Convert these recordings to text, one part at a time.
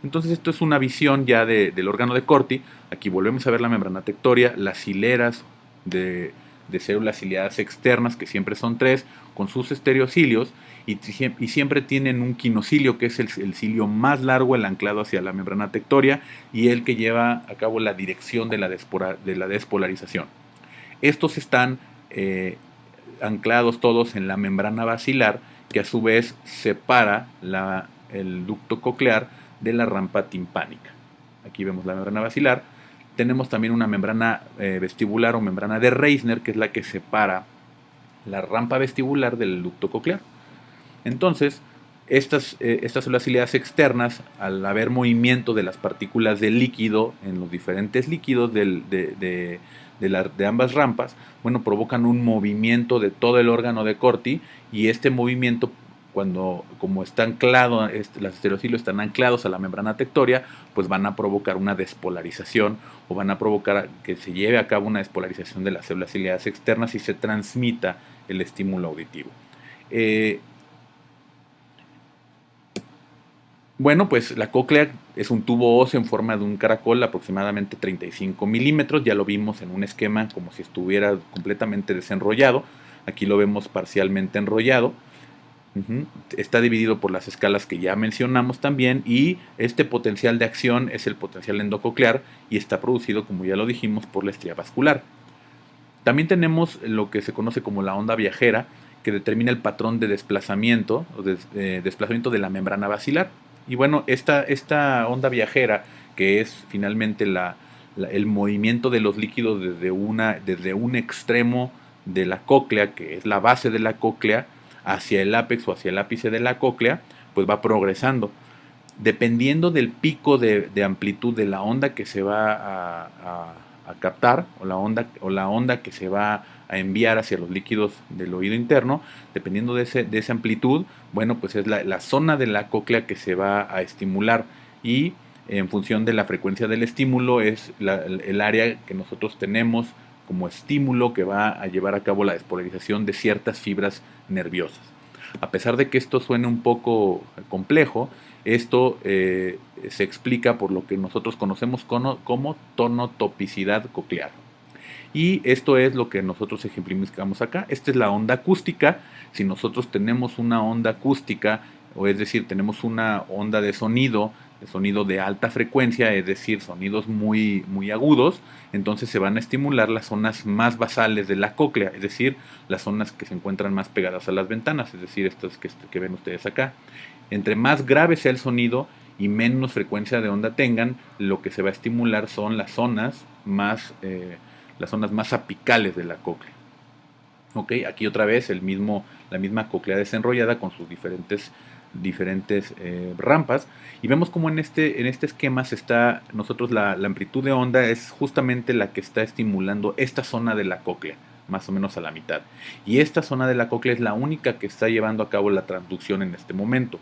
Entonces esto es una visión ya del órgano de Corti. Aquí volvemos a ver la membrana tectoria, las hileras de células ciliadas externas, que siempre son 3, con sus estereocilios, y siempre tienen un quinocilio, que es el cilio más largo, el anclado hacia la membrana tectoria, y el que lleva a cabo la dirección de la despolarización. Estos están anclados todos en la membrana basilar, que a su vez separa el ducto coclear de la rampa timpánica. Aquí vemos la membrana basilar. Tenemos también una membrana vestibular o membrana de Reisner, que es la que separa la rampa vestibular del ducto coclear. Entonces, estas células ciliadas externas, al haber movimiento de las partículas de líquido en los diferentes líquidos de ambas rampas, bueno, provocan un movimiento de todo el órgano de Corti, y este movimiento, como está anclado, los estereocilios están anclados a la membrana tectoria, pues van a provocar una despolarización, o van a provocar que se lleve a cabo una despolarización de las células ciliadas externas y se transmita el estímulo auditivo. Bueno, pues la cóclea es un tubo óseo en forma de un caracol, aproximadamente 35 milímetros. Ya lo vimos en un esquema como si estuviera completamente desenrollado. Aquí lo vemos parcialmente enrollado. Está dividido por las escalas que ya mencionamos también, y este potencial de acción es el potencial endococlear, y está producido, como ya lo dijimos, por la estría vascular. También tenemos lo que se conoce como la onda viajera, que determina el patrón de desplazamiento o desplazamiento de la membrana basilar. Y bueno, esta onda viajera, que es finalmente el movimiento de los líquidos desde un extremo de la cóclea, que es la base de la cóclea, hacia el ápex o hacia el ápice de la cóclea, pues va progresando. Dependiendo del pico de amplitud de la onda que se va a captar, o la onda que se va a enviar hacia los líquidos del oído interno, dependiendo de esa amplitud, bueno, pues es la zona de la cóclea que se va a estimular, y en función de la frecuencia del estímulo es el área que nosotros tenemos como estímulo que va a llevar a cabo la despolarización de ciertas fibras nerviosas. A pesar de que esto suene un poco complejo, esto se explica por lo que nosotros conocemos como tonotopicidad coclear. Y esto es lo que nosotros ejemplificamos acá. Esta es la onda acústica. Si nosotros tenemos una onda acústica, o es decir, tenemos una onda de sonido de alta frecuencia, es decir, sonidos muy, muy agudos, entonces se van a estimular las zonas más basales de la cóclea, es decir, las zonas que se encuentran más pegadas a las ventanas, es decir, estas que ven ustedes acá. Entre más grave sea el sonido y menos frecuencia de onda tengan, lo que se va a estimular son las zonas más apicales de la cóclea. Okay, aquí otra vez la misma cóclea desenrollada con sus diferentes rampas, y vemos como en este esquema nosotros la amplitud de onda es justamente la que está estimulando esta zona de la cóclea, más o menos a la mitad, y esta zona de la cóclea es la única que está llevando a cabo la transducción en este momento.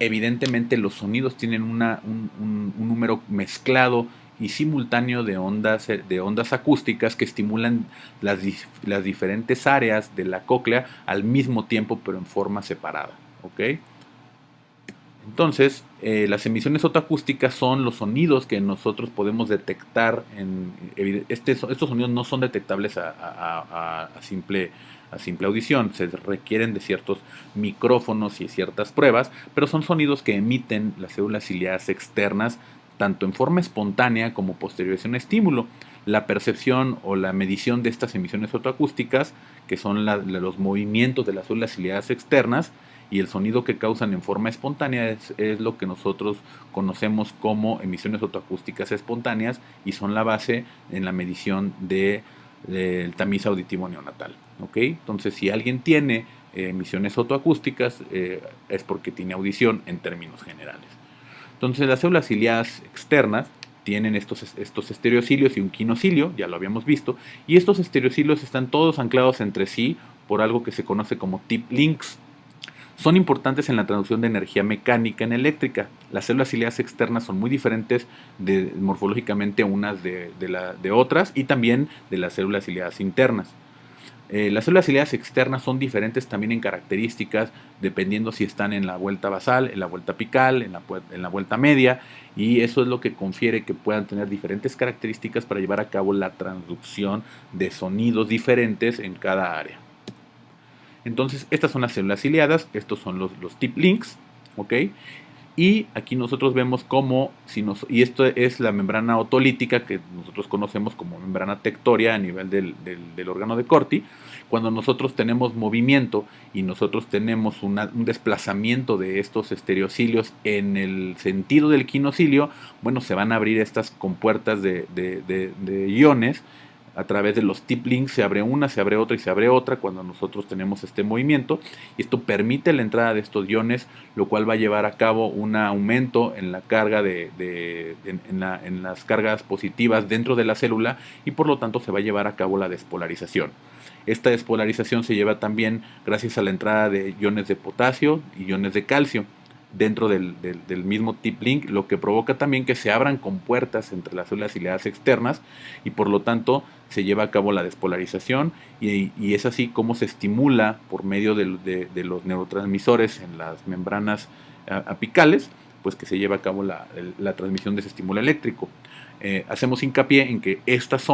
Evidentemente los sonidos tienen un número mezclado y simultáneo de ondas acústicas que estimulan las diferentes áreas de la cóclea al mismo tiempo, pero en forma separada. ¿Okay? Entonces, las emisiones fotoacústicas son los sonidos que nosotros podemos detectar. Estos sonidos no son detectables a simple audición, se requieren de ciertos micrófonos y ciertas pruebas, pero son sonidos que emiten las células ciliadas externas, tanto en forma espontánea como posterior a un estímulo. La percepción o la medición de estas emisiones fotoacústicas, que son los movimientos de las células ciliadas externas, y el sonido que causan en forma espontánea es lo que nosotros conocemos como emisiones fotoacústicas espontáneas, y son la base en la medición del tamiz auditivo neonatal. ¿Okay? Entonces, si alguien tiene emisiones fotoacústicas, es porque tiene audición en términos generales. Entonces, las células ciliadas externas tienen estos estereocilios y un quinocilio, ya lo habíamos visto, y estos estereocilios están todos anclados entre sí por algo que se conoce como tip links. Son importantes en la traducción de energía mecánica en eléctrica. Las células ciliadas externas son muy diferentes morfológicamente unas de otras, y también de las células ciliadas internas. Las células ciliadas externas son diferentes también en características, dependiendo si están en la vuelta basal, en la vuelta apical, en la vuelta media, y eso es lo que confiere que puedan tener diferentes características para llevar a cabo la transducción de sonidos diferentes en cada área. Entonces, estas son las células ciliadas, estos son los tip links, ¿ok? Y aquí nosotros vemos cómo, y esto es la membrana otolítica que nosotros conocemos como membrana tectoria a nivel del órgano de Corti. Cuando nosotros tenemos movimiento y nosotros tenemos un desplazamiento de estos estereocilios en el sentido del quinocilio, bueno, se van a abrir estas compuertas de iones. A través de los tip links se abre una, se abre otra y se abre otra cuando nosotros tenemos este movimiento, y esto permite la entrada de estos iones, lo cual va a llevar a cabo un aumento en la carga en las cargas positivas dentro de la célula, y por lo tanto se va a llevar a cabo la despolarización. Esta despolarización se lleva también gracias a la entrada de iones de potasio y iones de calcio dentro del mismo tip link, lo que provoca también que se abran compuertas entre las células ciliadas externas, y por lo tanto se lleva a cabo la despolarización, y es así como se estimula por medio de los neurotransmisores en las membranas apicales, pues que se lleva a cabo la transmisión de ese estímulo eléctrico. Hacemos hincapié en que estas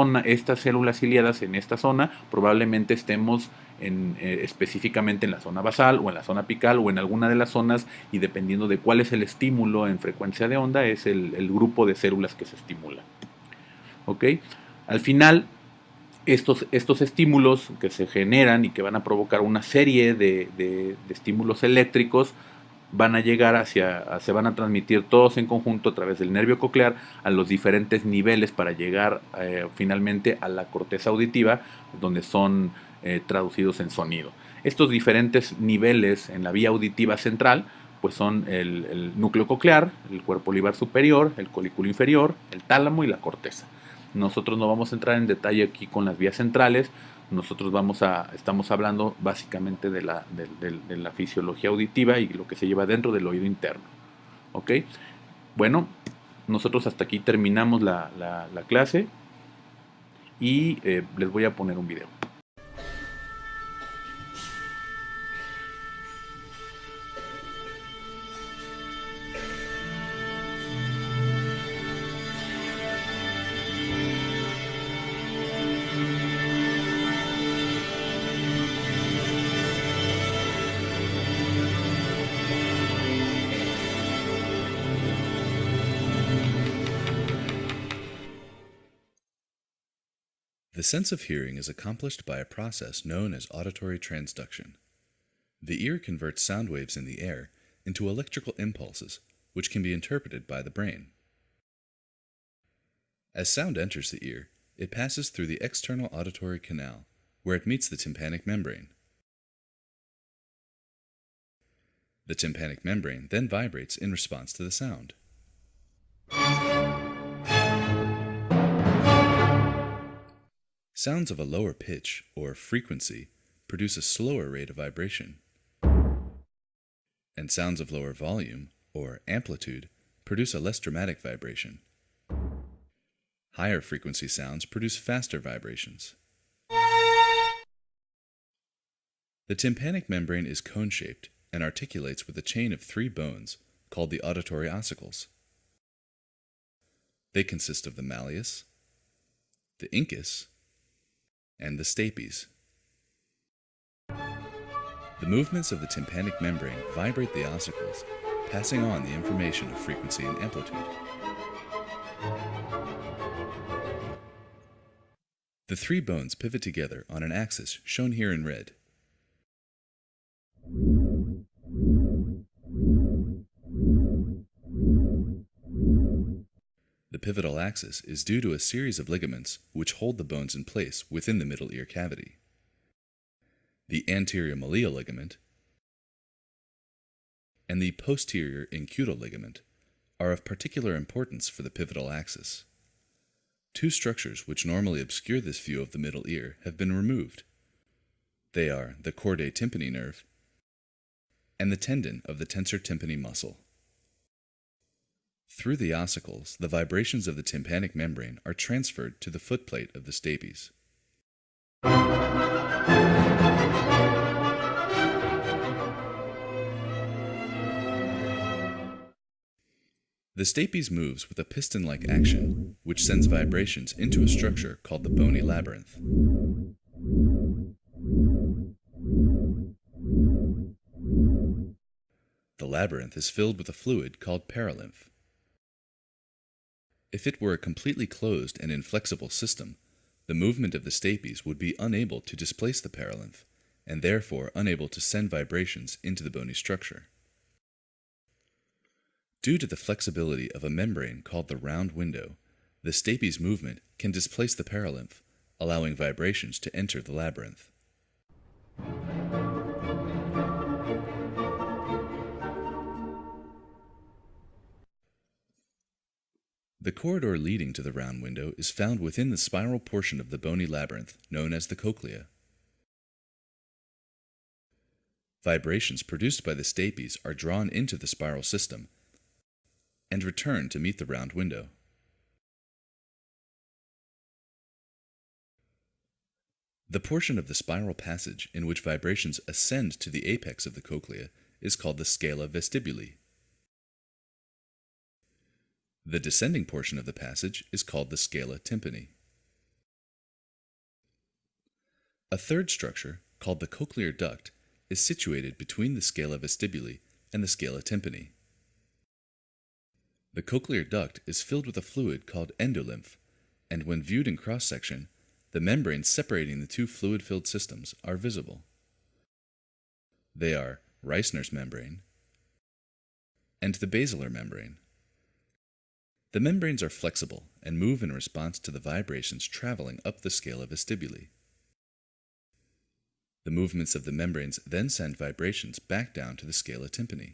células ciliadas en esta zona probablemente estemos específicamente en la zona basal o en la zona apical o en alguna de las zonas, y dependiendo de cuál es el estímulo en frecuencia de onda es el grupo de células que se estimula. ¿Ok? Al final, estos estímulos que se generan y que van a provocar una serie de estímulos eléctricos van a llegar se van a transmitir todos en conjunto a través del nervio coclear a los diferentes niveles para llegar finalmente a la corteza auditiva, donde son traducidos en sonido. Estos diferentes niveles en la vía auditiva central pues son el núcleo coclear, el cuerpo olivar superior, el colículo inferior, el tálamo y la corteza. Nosotros no vamos a entrar en detalle aquí con las vías centrales. Nosotros estamos hablando básicamente de la fisiología auditiva y lo que se lleva dentro del oído interno. ¿Ok? Bueno, nosotros hasta aquí terminamos la clase, y les voy a poner un video. The sense of hearing is accomplished by a process known as auditory transduction. The ear converts sound waves in the air into electrical impulses, which can be interpreted by the brain. As sound enters the ear, it passes through the external auditory canal, where it meets the tympanic membrane. The tympanic membrane then vibrates in response to the sound. Sounds of a lower pitch, or frequency, produce a slower rate of vibration, and sounds of lower volume, or amplitude, produce a less dramatic vibration. Higher frequency sounds produce faster vibrations. The tympanic membrane is cone-shaped and articulates with a chain of 3 bones called the auditory ossicles. They consist of the malleus, the incus, and the stapes. The movements of the tympanic membrane vibrate the ossicles, passing on the information of frequency and amplitude. The 3 bones pivot together on an axis shown here in red. The pivotal axis is due to a series of ligaments which hold the bones in place within the middle ear cavity. The anterior malleal ligament and the posterior incutal ligament are of particular importance for the pivotal axis. 2 structures which normally obscure this view of the middle ear have been removed. They are the chordae tympani nerve and the tendon of the tensor tympani muscle. Through the ossicles, the vibrations of the tympanic membrane are transferred to the footplate of the stapes. The stapes moves with a piston-like action, which sends vibrations into a structure called the bony labyrinth. The labyrinth is filled with a fluid called perilymph. If it were a completely closed and inflexible system, the movement of the stapes would be unable to displace the perilymph, and therefore unable to send vibrations into the bony structure. Due to the flexibility of a membrane called the round window, the stapes movement can displace the perilymph, allowing vibrations to enter the labyrinth. The corridor leading to the round window is found within the spiral portion of the bony labyrinth known as the cochlea. Vibrations produced by the stapes are drawn into the spiral system and return to meet the round window. The portion of the spiral passage in which vibrations ascend to the apex of the cochlea is called the scala vestibuli. The descending portion of the passage is called the scala tympani. A third structure, called the cochlear duct, is situated between the scala vestibuli and the scala tympani. The cochlear duct is filled with a fluid called endolymph, and when viewed in cross-section, the membranes separating the two fluid-filled systems are visible. They are Reissner's membrane and the basilar membrane. The membranes are flexible and move in response to the vibrations traveling up the scala vestibuli. The movements of the membranes then send vibrations back down to the scala tympani.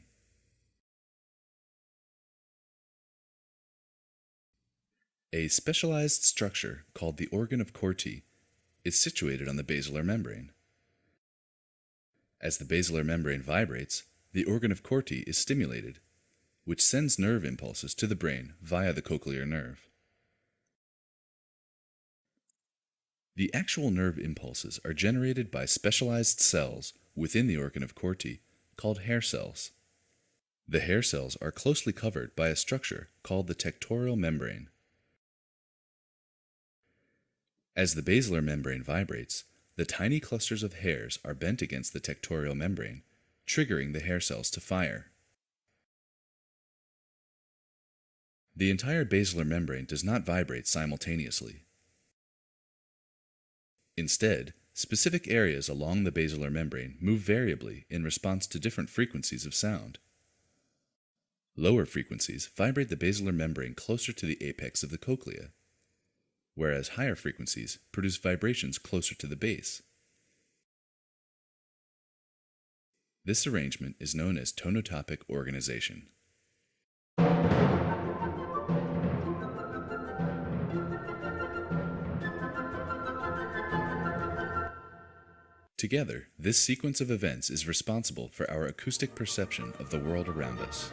A specialized structure called the organ of Corti is situated on the basilar membrane. As the basilar membrane vibrates, the organ of Corti is stimulated, which sends nerve impulses to the brain via the cochlear nerve. The actual nerve impulses are generated by specialized cells within the organ of Corti called hair cells. The hair cells are closely covered by a structure called the tectorial membrane. As the basilar membrane vibrates, the tiny clusters of hairs are bent against the tectorial membrane, triggering the hair cells to fire. The entire basilar membrane does not vibrate simultaneously. Instead, specific areas along the basilar membrane move variably in response to different frequencies of sound. Lower frequencies vibrate the basilar membrane closer to the apex of the cochlea, whereas higher frequencies produce vibrations closer to the base. This arrangement is known as tonotopic organization. Together, this sequence of events is responsible for our acoustic perception of the world around us.